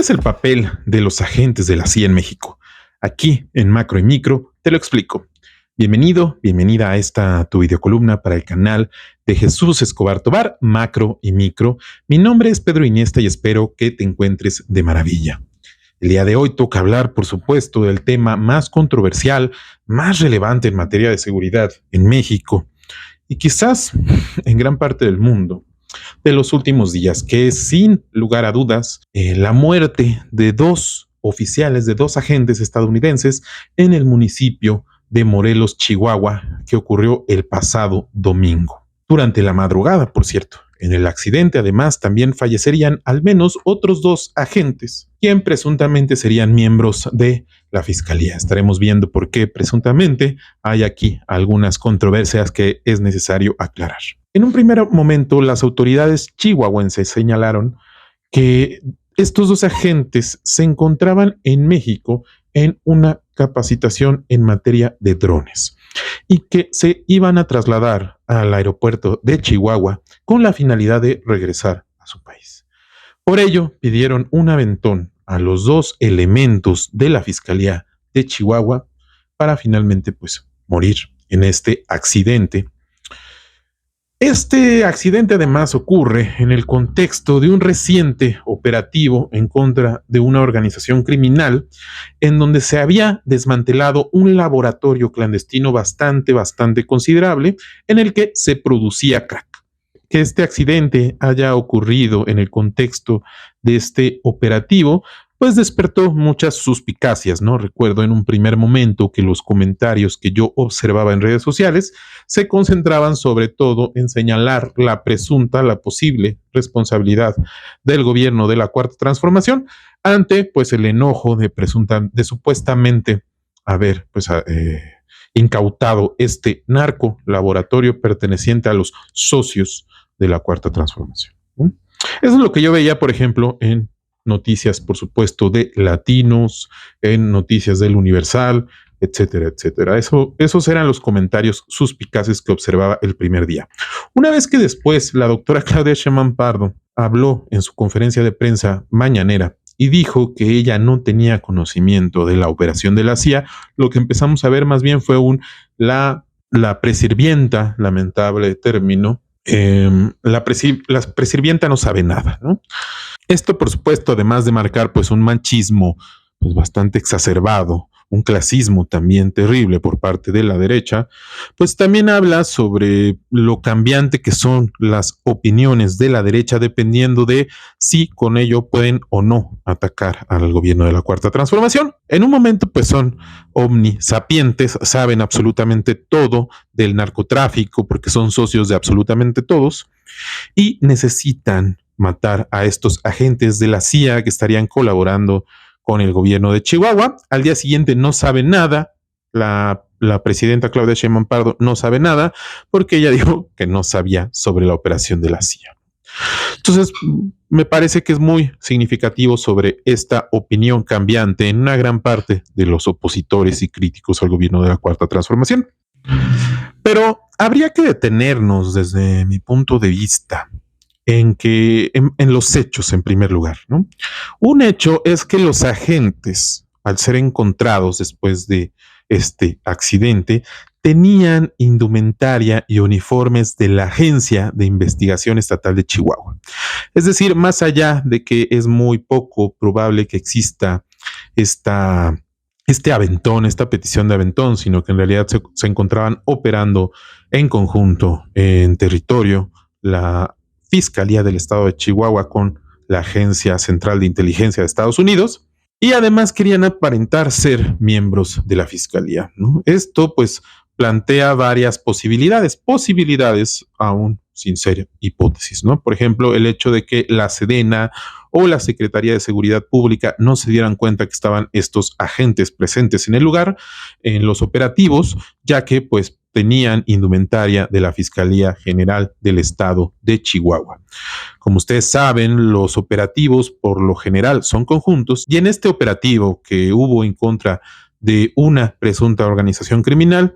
es el papel de los agentes de la CIA en México? Aquí, en Macro y Micro, te lo explico. Bienvenido, bienvenida a esta tu videocolumna para el canal de Jesús Escobar Tobar, Macro y Micro. Mi nombre es Pedro Iniesta y espero que te encuentres de maravilla. El día de hoy toca hablar, por supuesto, del tema más controversial, más relevante en materia de seguridad en México y quizás en gran parte del mundo de los últimos días, que es sin lugar a dudas la muerte de dos oficiales, de dos agentes estadounidenses en el municipio de Morelos, Chihuahua, que ocurrió el pasado domingo. Durante la madrugada, por cierto. En el accidente, además, también fallecerían al menos otros dos agentes, quien presuntamente serían miembros de la Fiscalía. Estaremos viendo por qué presuntamente hay aquí algunas controversias que es necesario aclarar. En un primer momento, las autoridades chihuahuenses señalaron que estos dos agentes se encontraban en México en una capacitación en materia de drones y que se iban a trasladar al aeropuerto de Chihuahua con la finalidad de regresar a su país. Por ello, pidieron un aventón a los dos elementos de la Fiscalía de Chihuahua para finalmente, morir en este accidente. Este accidente además ocurre en el contexto de un reciente operativo en contra de una organización criminal en donde se había desmantelado un laboratorio clandestino bastante considerable en el que se producía crack. Que este accidente haya ocurrido en el contexto de este operativo, pues despertó muchas suspicacias, ¿no? Recuerdo en un primer momento que los comentarios que yo observaba en redes sociales se concentraban sobre todo en señalar la posible responsabilidad del gobierno de la Cuarta Transformación ante, el enojo de supuestamente haber, incautado este narco laboratorio perteneciente a los socios de la Cuarta Transformación. Eso es lo que yo veía, por ejemplo, en noticias, por supuesto, de Latinos, en noticias del Universal, etcétera, etcétera. Esos eran los comentarios suspicaces que observaba el primer día. Una vez que después la doctora Claudia Sheinbaum Pardo habló en su conferencia de prensa mañanera y dijo que ella no tenía conocimiento de la operación de la CIA, lo que empezamos a ver más bien fue la presirvienta, lamentable término, la presirvienta no sabe nada, ¿no? Esto, por supuesto, además de marcar un machismo bastante exacerbado, un clasismo también terrible por parte de la derecha, también habla sobre lo cambiante que son las opiniones de la derecha dependiendo de si con ello pueden o no atacar al gobierno de la Cuarta Transformación. En un momento son omnisapientes, saben absolutamente todo del narcotráfico porque son socios de absolutamente todos y necesitan matar a estos agentes de la CIA que estarían colaborando con el gobierno de Chihuahua. Al día siguiente no sabe nada, la presidenta Claudia Sheinbaum Pardo no sabe nada porque ella dijo que no sabía sobre la operación de la CIA. Entonces, me parece que es muy significativo sobre esta opinión cambiante en una gran parte de los opositores y críticos al gobierno de la Cuarta Transformación. Pero habría que detenernos desde mi punto de vista en los hechos en primer lugar, ¿no? Un hecho es que los agentes, al ser encontrados después de este accidente, tenían indumentaria y uniformes de la Agencia de Investigación Estatal de Chihuahua. Es decir, más allá de que es muy poco probable que exista este aventón, esta petición de aventón, sino que en realidad se encontraban operando en conjunto en territorio la Fiscalía del Estado de Chihuahua con la Agencia Central de Inteligencia de Estados Unidos y además querían aparentar ser miembros de la Fiscalía, ¿no? Esto plantea varias posibilidades aún sin ser hipótesis, ¿no? Por ejemplo, el hecho de que la Sedena o la Secretaría de Seguridad Pública no se dieran cuenta que estaban estos agentes presentes en el lugar, en los operativos, ya que tenían indumentaria de la Fiscalía General del Estado de Chihuahua. Como ustedes saben, los operativos por lo general son conjuntos y en este operativo que hubo en contra de una presunta organización criminal,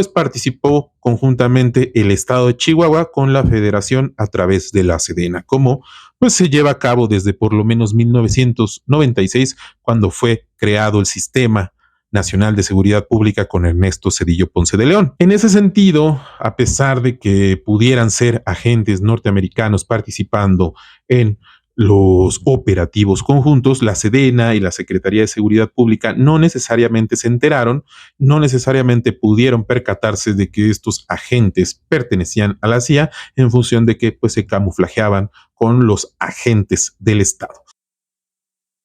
participó conjuntamente el Estado de Chihuahua con la Federación a través de la Sedena como pues se lleva a cabo desde por lo menos 1996, cuando fue creado el Sistema Nacional de Seguridad Pública con Ernesto Zedillo Ponce de León. En ese sentido, a pesar de que pudieran ser agentes norteamericanos participando en los operativos conjuntos, la Sedena y la Secretaría de Seguridad Pública no necesariamente se enteraron, no necesariamente pudieron percatarse de que estos agentes pertenecían a la CIA en función de que pues se camuflajeaban con los agentes del Estado.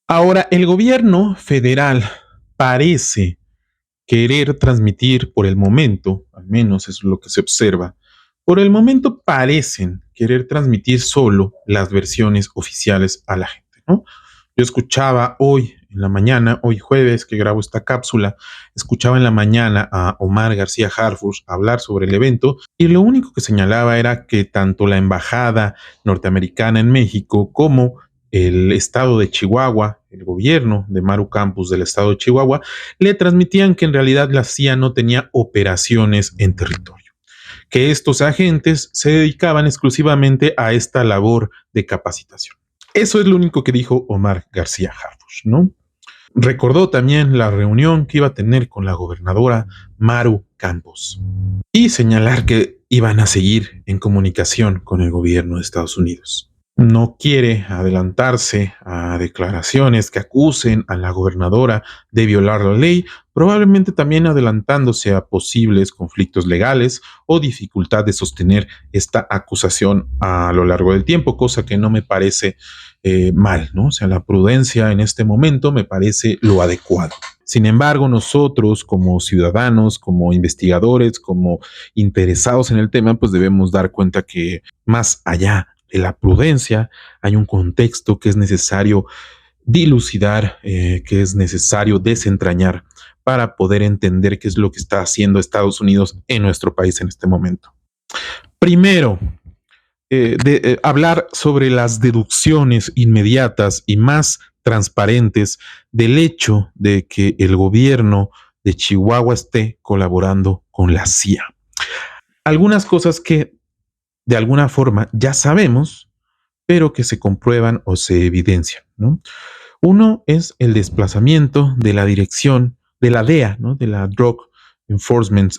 Ahora, el gobierno federal parece querer transmitir por el momento, al menos eso es lo que se observa, por el momento parecen querer transmitir solo las versiones oficiales a la gente, ¿no? Yo escuchaba hoy en la mañana, hoy jueves que grabo esta cápsula, escuchaba en la mañana a Omar García Harfuch hablar sobre el evento y lo único que señalaba era que tanto la embajada norteamericana en México como el estado de Chihuahua, el gobierno de Maru Campos del estado de Chihuahua, le transmitían que en realidad la CIA no tenía operaciones en territorio, que estos agentes se dedicaban exclusivamente a esta labor de capacitación. Eso es lo único que dijo Omar García Harfuch, ¿no? Recordó también la reunión que iba a tener con la gobernadora Maru Campos y señalar que iban a seguir en comunicación con el gobierno de Estados Unidos. No quiere adelantarse a declaraciones que acusen a la gobernadora de violar la ley, probablemente también adelantándose a posibles conflictos legales o dificultad de sostener esta acusación a lo largo del tiempo, cosa que no me parece mal, ¿no? O sea, la prudencia en este momento me parece lo adecuado. Sin embargo, nosotros como ciudadanos, como investigadores, como interesados en el tema, pues debemos dar cuenta que más allá de la prudencia hay un contexto que es necesario dilucidar, que es necesario desentrañar para poder entender qué es lo que está haciendo Estados Unidos en nuestro país en este momento. Primero, hablar sobre las deducciones inmediatas y más transparentes del hecho de que el gobierno de Chihuahua esté colaborando con la CIA. Algunas cosas que de alguna forma ya sabemos, pero que se comprueban o se evidencian, ¿no? Uno es el desplazamiento de la dirección de la DEA, ¿no? De la Drug Enforcement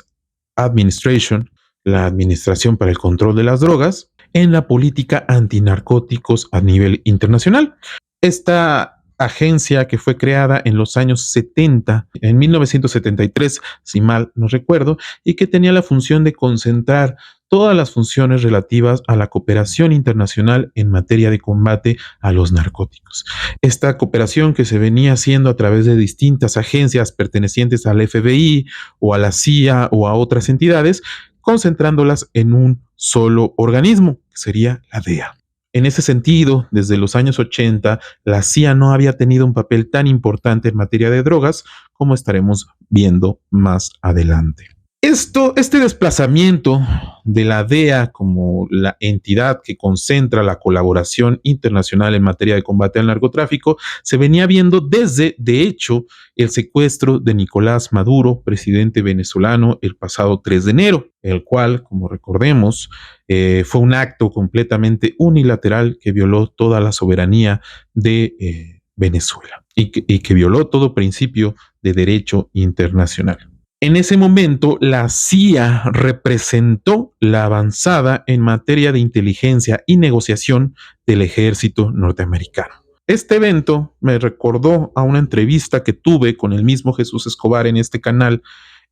Administration, la Administración para el Control de las Drogas, en la política antinarcóticos a nivel internacional. Esta agencia que fue creada en los años 70, en 1973, si mal no recuerdo, y que tenía la función de concentrar todas las funciones relativas a la cooperación internacional en materia de combate a los narcóticos. Esta cooperación que se venía haciendo a través de distintas agencias pertenecientes al FBI o a la CIA o a otras entidades, concentrándolas en un solo organismo, que sería la DEA. En ese sentido, desde los años 80, la CIA no había tenido un papel tan importante en materia de drogas como estaremos viendo más adelante. Este desplazamiento de la DEA como la entidad que concentra la colaboración internacional en materia de combate al narcotráfico se venía viendo desde, de hecho, el secuestro de Nicolás Maduro, presidente venezolano, el pasado 3 de enero, el cual, como recordemos, fue un acto completamente unilateral que violó toda la soberanía de Venezuela y que violó todo principio de derecho internacional. En ese momento, la CIA representó la avanzada en materia de inteligencia y negociación del ejército norteamericano. Este evento me recordó a una entrevista que tuve con el mismo Jesús Escobar en este canal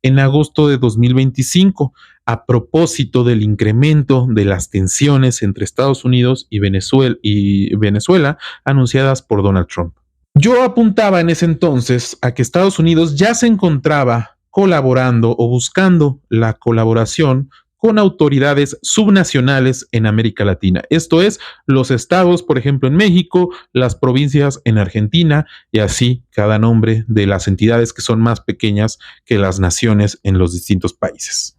en agosto de 2025 a propósito del incremento de las tensiones entre Estados Unidos y Venezuela anunciadas por Donald Trump. Yo apuntaba en ese entonces a que Estados Unidos ya se encontraba colaborando o buscando la colaboración con autoridades subnacionales en América Latina. Esto es, los estados, por ejemplo, en México, las provincias en Argentina y así cada nombre de las entidades que son más pequeñas que las naciones en los distintos países.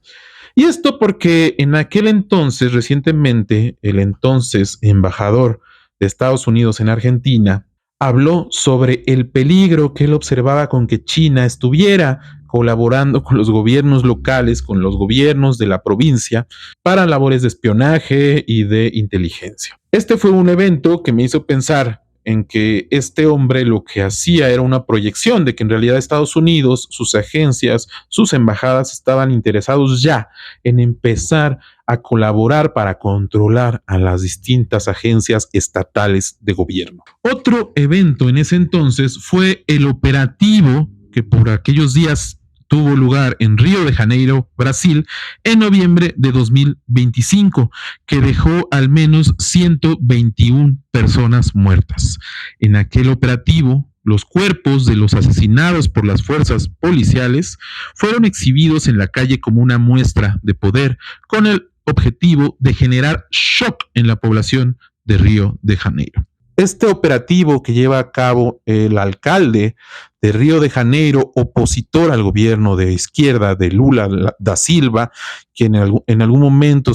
Y esto porque en aquel entonces, recientemente, el entonces embajador de Estados Unidos en Argentina habló sobre el peligro que él observaba con que China estuviera colaborando con los gobiernos locales, con los gobiernos de la provincia, para labores de espionaje y de inteligencia. Este fue un evento que me hizo pensar en que este hombre lo que hacía era una proyección de que en realidad Estados Unidos, sus agencias, sus embajadas estaban interesados ya en empezar a colaborar para controlar a las distintas agencias estatales de gobierno. Otro evento en ese entonces fue el operativo que por aquellos días tuvo lugar en Río de Janeiro, Brasil, en noviembre de 2025, que dejó al menos 121 personas muertas. En aquel operativo, los cuerpos de los asesinados por las fuerzas policiales fueron exhibidos en la calle como una muestra de poder, con el objetivo de generar shock en la población de Río de Janeiro. Este operativo que lleva a cabo el alcalde de Río de Janeiro, opositor al gobierno de izquierda de Lula da Silva, quien en algún momento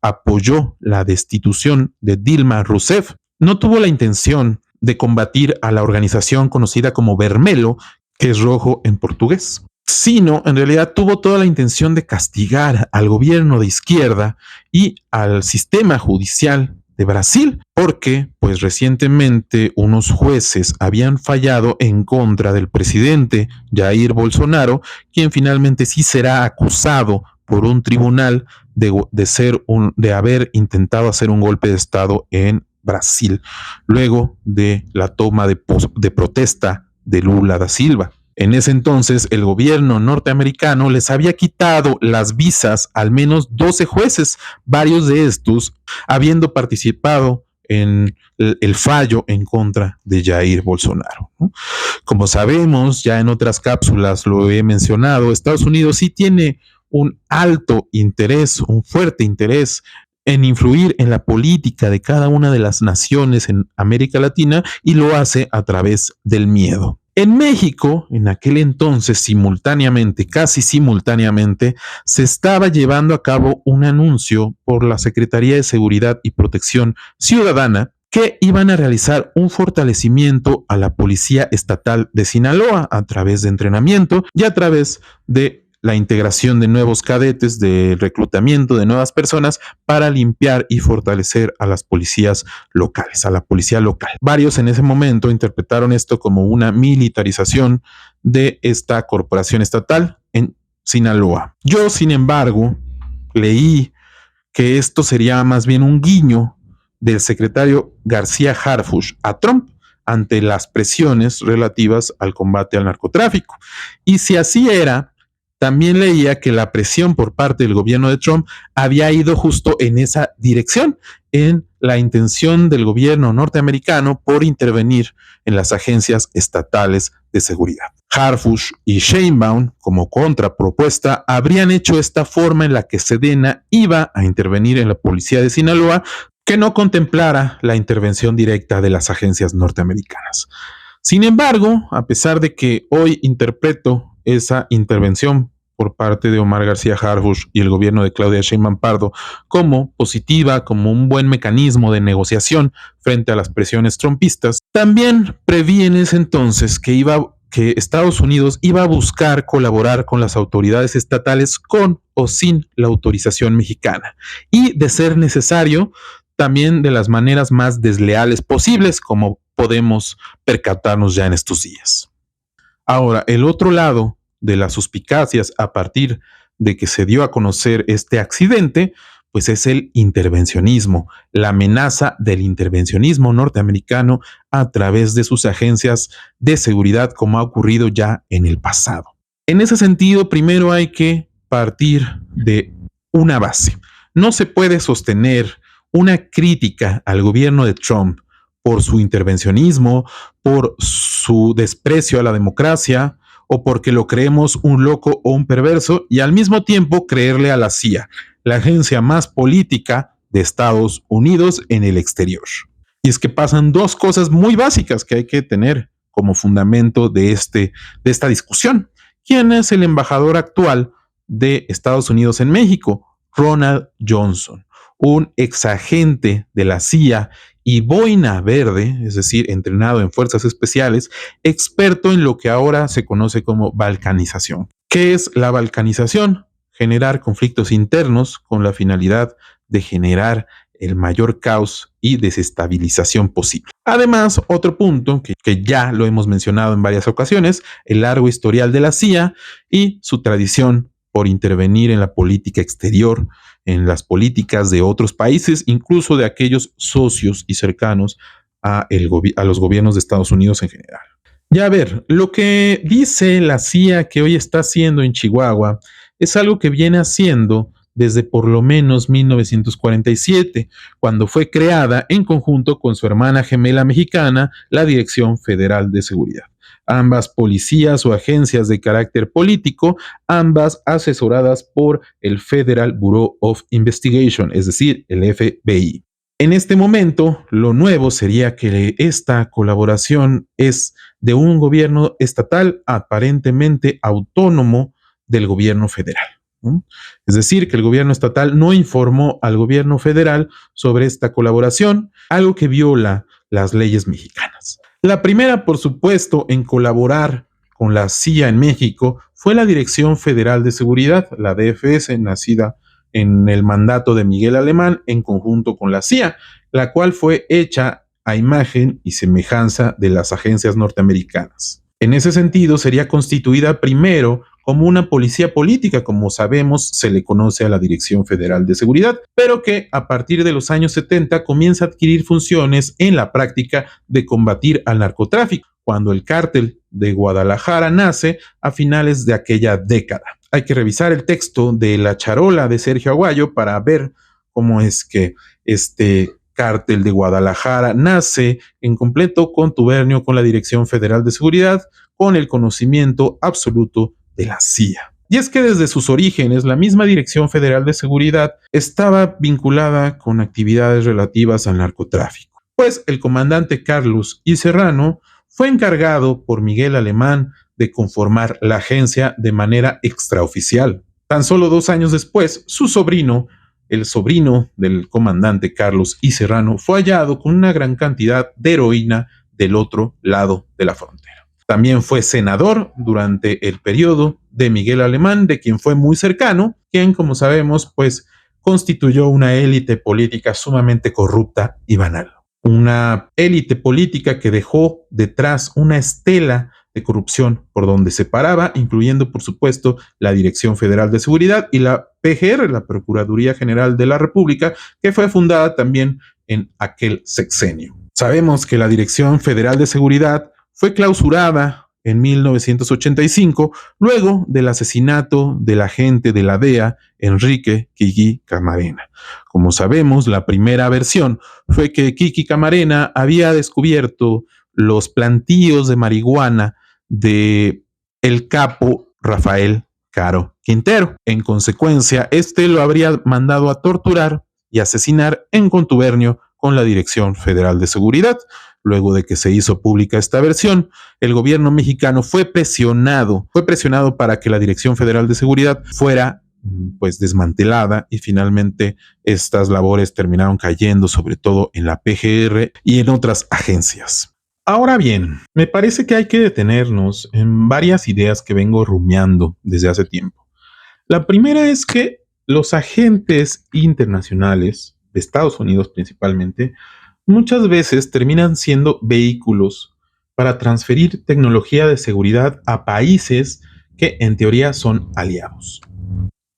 apoyó la destitución de Dilma Rousseff, no tuvo la intención de combatir a la organización conocida como Vermelho, que es rojo en portugués, sino en realidad tuvo toda la intención de castigar al gobierno de izquierda y al sistema judicial de Brasil, porque pues recientemente unos jueces habían fallado en contra del presidente Jair Bolsonaro, quien finalmente sí será acusado por un tribunal de haber intentado hacer un golpe de estado en Brasil, luego de la toma de protesta de Lula da Silva. En ese entonces, el gobierno norteamericano les había quitado las visas a al menos 12 jueces, varios de estos habiendo participado en el fallo en contra de Jair Bolsonaro. Como sabemos, ya en otras cápsulas lo he mencionado, Estados Unidos sí tiene un alto interés, un fuerte interés en influir en la política de cada una de las naciones en América Latina, y lo hace a través del miedo. En México, en aquel entonces, casi simultáneamente, se estaba llevando a cabo un anuncio por la Secretaría de Seguridad y Protección Ciudadana que iban a realizar un fortalecimiento a la Policía Estatal de Sinaloa a través de entrenamiento y a través de la integración de nuevos cadetes, de reclutamiento de nuevas personas para limpiar y fortalecer a las policías locales, a la policía local. Varios en ese momento interpretaron esto como una militarización de esta corporación estatal en Sinaloa. Yo, sin embargo, leí que esto sería más bien un guiño del secretario García Harfuch a Trump ante las presiones relativas al combate al narcotráfico. Y si así era, también leía que la presión por parte del gobierno de Trump había ido justo en esa dirección, en la intención del gobierno norteamericano por intervenir en las agencias estatales de seguridad. Harfuch y Sheinbaum, como contrapropuesta, habrían hecho esta forma en la que Sedena iba a intervenir en la policía de Sinaloa, que no contemplara la intervención directa de las agencias norteamericanas. Sin embargo, a pesar de que hoy interpreto esa intervención por parte de Omar García Harfuch y el gobierno de Claudia Sheinbaum Pardo como positiva, como un buen mecanismo de negociación frente a las presiones trumpistas, también preví en ese entonces que Estados Unidos iba a buscar colaborar con las autoridades estatales con o sin la autorización mexicana, y de ser necesario, también de las maneras más desleales posibles, como podemos percatarnos ya en estos días. Ahora, el otro lado de las suspicacias a partir de que se dio a conocer este accidente, pues es el intervencionismo, la amenaza del intervencionismo norteamericano a través de sus agencias de seguridad, como ha ocurrido ya en el pasado. En ese sentido, primero hay que partir de una base. No se puede sostener una crítica al gobierno de Trump por su intervencionismo, por su desprecio a la democracia, o porque lo creemos un loco o un perverso, y al mismo tiempo creerle a la CIA, la agencia más política de Estados Unidos en el exterior. Y es que pasan dos cosas muy básicas que hay que tener como fundamento de esta discusión. ¿Quién es el embajador actual de Estados Unidos en México? Ronald Johnson, un exagente de la CIA y boina verde, es decir, entrenado en fuerzas especiales, experto en lo que ahora se conoce como balcanización. ¿Qué es la balcanización? Generar conflictos internos con la finalidad de generar el mayor caos y desestabilización posible. Además, otro punto que ya lo hemos mencionado en varias ocasiones, el largo historial de la CIA y su tradición por intervenir en la política exterior, en las políticas de otros países, incluso de aquellos socios y cercanos a los gobiernos de Estados Unidos en general. Ya a ver, lo que dice la CIA que hoy está haciendo en Chihuahua es algo que viene haciendo desde por lo menos 1947, cuando fue creada en conjunto con su hermana gemela mexicana, la Dirección Federal de Seguridad. Ambas policías o agencias de carácter político, ambas asesoradas por el Federal Bureau of Investigation, es decir, el FBI. En este momento, lo nuevo sería que esta colaboración es de un gobierno estatal aparentemente autónomo del gobierno federal, ¿no? Es decir, que el gobierno estatal no informó al gobierno federal sobre esta colaboración, algo que viola las leyes mexicanas. La primera, por supuesto, en colaborar con la CIA en México fue la Dirección Federal de Seguridad, la DFS, nacida en el mandato de Miguel Alemán en conjunto con la CIA, la cual fue hecha a imagen y semejanza de las agencias norteamericanas. En ese sentido, sería constituida primero como una policía política, como sabemos se le conoce a la Dirección Federal de Seguridad, pero que a partir de los años 70 comienza a adquirir funciones en la práctica de combatir al narcotráfico, cuando el cártel de Guadalajara nace a finales de aquella década. Hay que revisar el texto de La Charola de Sergio Aguayo para ver cómo es que este cártel de Guadalajara nace en completo contubernio con la Dirección Federal de Seguridad, con el conocimiento absoluto de la CIA. Y es que desde sus orígenes, la misma Dirección Federal de Seguridad estaba vinculada con actividades relativas al narcotráfico, pues el comandante Carlos I. Serrano fue encargado por Miguel Alemán de conformar la agencia de manera extraoficial. Tan solo 2 años después, su sobrino, el sobrino del comandante Carlos I. Serrano, fue hallado con una gran cantidad de heroína del otro lado de la frontera. También fue senador durante el periodo de Miguel Alemán, de quien fue muy cercano, quien, como sabemos, pues constituyó una élite política sumamente corrupta y banal. Una élite política que dejó detrás una estela de corrupción por donde se paraba, incluyendo, por supuesto, la Dirección Federal de Seguridad y la PGR, la Procuraduría General de la República, que fue fundada también en aquel sexenio. Sabemos que la Dirección Federal de Seguridad fue clausurada en 1985, luego del asesinato del agente de la DEA, Enrique Kiki Camarena. Como sabemos, la primera versión fue que Kiki Camarena había descubierto los plantíos de marihuana de el capo Rafael Caro Quintero. En consecuencia, este lo habría mandado a torturar y asesinar en contubernio con la Dirección Federal de Seguridad. Luego de que se hizo pública esta versión, el gobierno mexicano fue presionado para que la Dirección Federal de Seguridad fuera pues desmantelada, y finalmente estas labores terminaron cayendo sobre todo en la PGR y en otras agencias. Ahora bien, me parece que hay que detenernos en varias ideas que vengo rumiando desde hace tiempo. La primera es que los agentes internacionales, de Estados Unidos principalmente, muchas veces terminan siendo vehículos para transferir tecnología de seguridad a países que en teoría son aliados.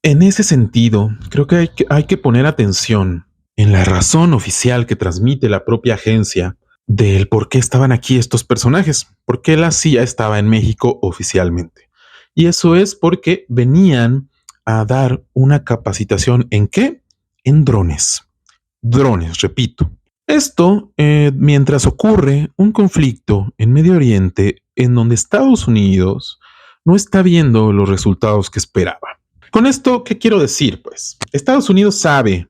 En ese sentido, creo que hay que poner atención en la razón oficial que transmite la propia agencia del por qué estaban aquí estos personajes, por qué la CIA estaba en México oficialmente. Y eso es porque venían a dar una capacitación ¿en qué? En drones. Drones, repito. Esto mientras ocurre un conflicto en Medio Oriente en donde Estados Unidos no está viendo los resultados que esperaba. Con esto, ¿qué quiero decir? Pues Estados Unidos sabe,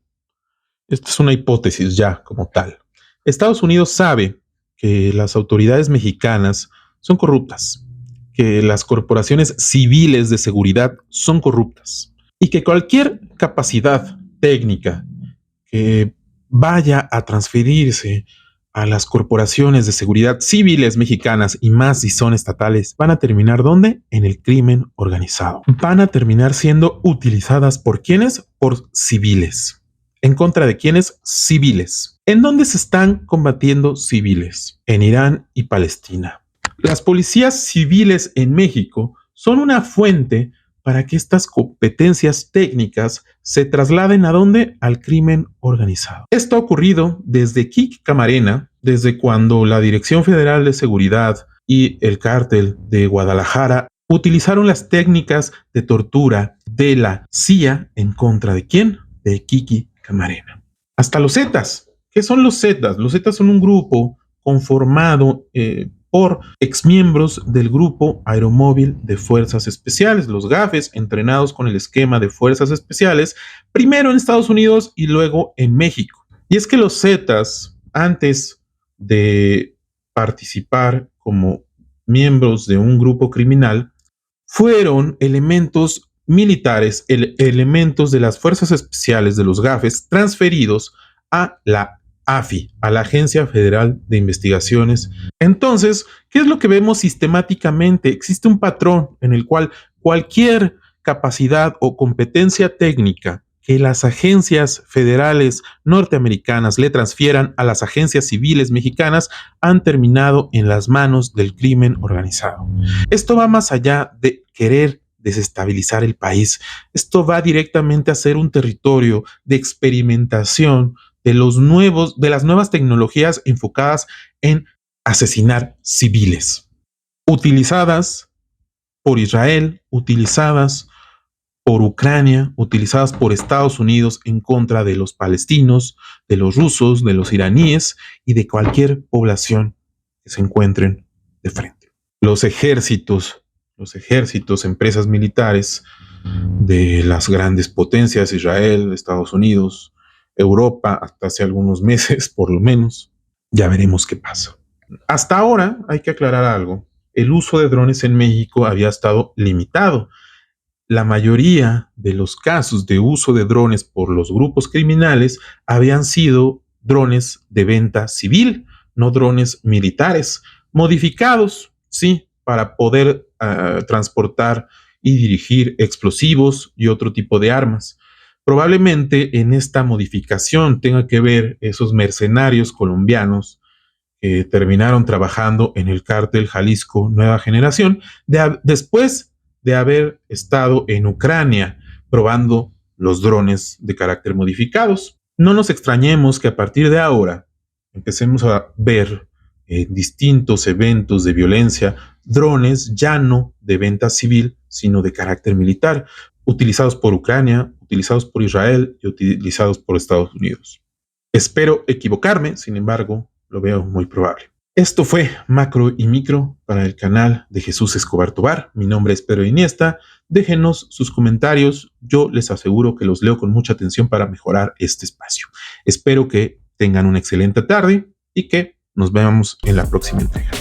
esto es una hipótesis ya como tal, Estados Unidos sabe que las autoridades mexicanas son corruptas, que las corporaciones civiles de seguridad son corruptas y que cualquier capacidad técnica que vaya a transferirse a las corporaciones de seguridad civiles mexicanas y más si son estatales, van a terminar ¿dónde? En el crimen organizado. Van a terminar siendo utilizadas ¿por quiénes? Por civiles. ¿En contra de quiénes? Civiles. ¿En dónde se están combatiendo civiles? En Irán y Palestina. Las policías civiles en México son una fuente para que estas competencias técnicas se trasladen ¿a dónde? Al crimen organizado. Esto ha ocurrido desde Kiki Camarena, desde cuando la Dirección Federal de Seguridad y el cártel de Guadalajara utilizaron las técnicas de tortura de la CIA en contra de ¿quién? De Kiki Camarena. Hasta los Zetas. ¿Qué son los Zetas? Los Zetas son un grupo conformado por exmiembros del Grupo Aeromóvil de Fuerzas Especiales, los GAFES, entrenados con el esquema de Fuerzas Especiales, primero en Estados Unidos y luego en México. Y es que los Zetas, antes de participar como miembros de un grupo criminal, fueron elementos militares, elementos de las Fuerzas Especiales de los GAFES transferidos a la AFI, a la Agencia Federal de Investigaciones. Entonces, ¿qué es lo que vemos sistemáticamente? Existe un patrón en el cual cualquier capacidad o competencia técnica que las agencias federales norteamericanas le transfieran a las agencias civiles mexicanas han terminado en las manos del crimen organizado. Esto va más allá de querer desestabilizar el país. Esto va directamente a ser un territorio de experimentación de las nuevas tecnologías enfocadas en asesinar civiles, utilizadas por Israel, utilizadas por Ucrania, utilizadas por Estados Unidos en contra de los palestinos, de los rusos, de los iraníes y de cualquier población que se encuentren de frente. Los ejércitos, empresas militares de las grandes potencias, Israel, Estados Unidos, Europa, hasta hace algunos meses por lo menos, ya veremos qué pasa. Hasta ahora hay que aclarar algo. El uso de drones en México había estado limitado. La mayoría de los casos de uso de drones por los grupos criminales habían sido drones de venta civil, no drones militares, modificados, sí, para poder transportar y dirigir explosivos y otro tipo de armas. Probablemente en esta modificación tenga que ver esos mercenarios colombianos que terminaron trabajando en el cártel Jalisco Nueva Generación después de haber estado en Ucrania probando los drones de carácter modificados. No nos extrañemos que a partir de ahora empecemos a ver distintos eventos de violencia, drones ya no de venta civil, sino de carácter militar, utilizados por Ucrania, utilizados por Israel y utilizados por Estados Unidos. Espero equivocarme, sin embargo, lo veo muy probable. Esto fue Macro y Micro para el canal de Jesús Escobar Tobar. Mi nombre es Pedro Iniesta. Déjenos sus comentarios. Yo les aseguro que los leo con mucha atención para mejorar este espacio. Espero que tengan una excelente tarde y que nos veamos en la próxima entrega.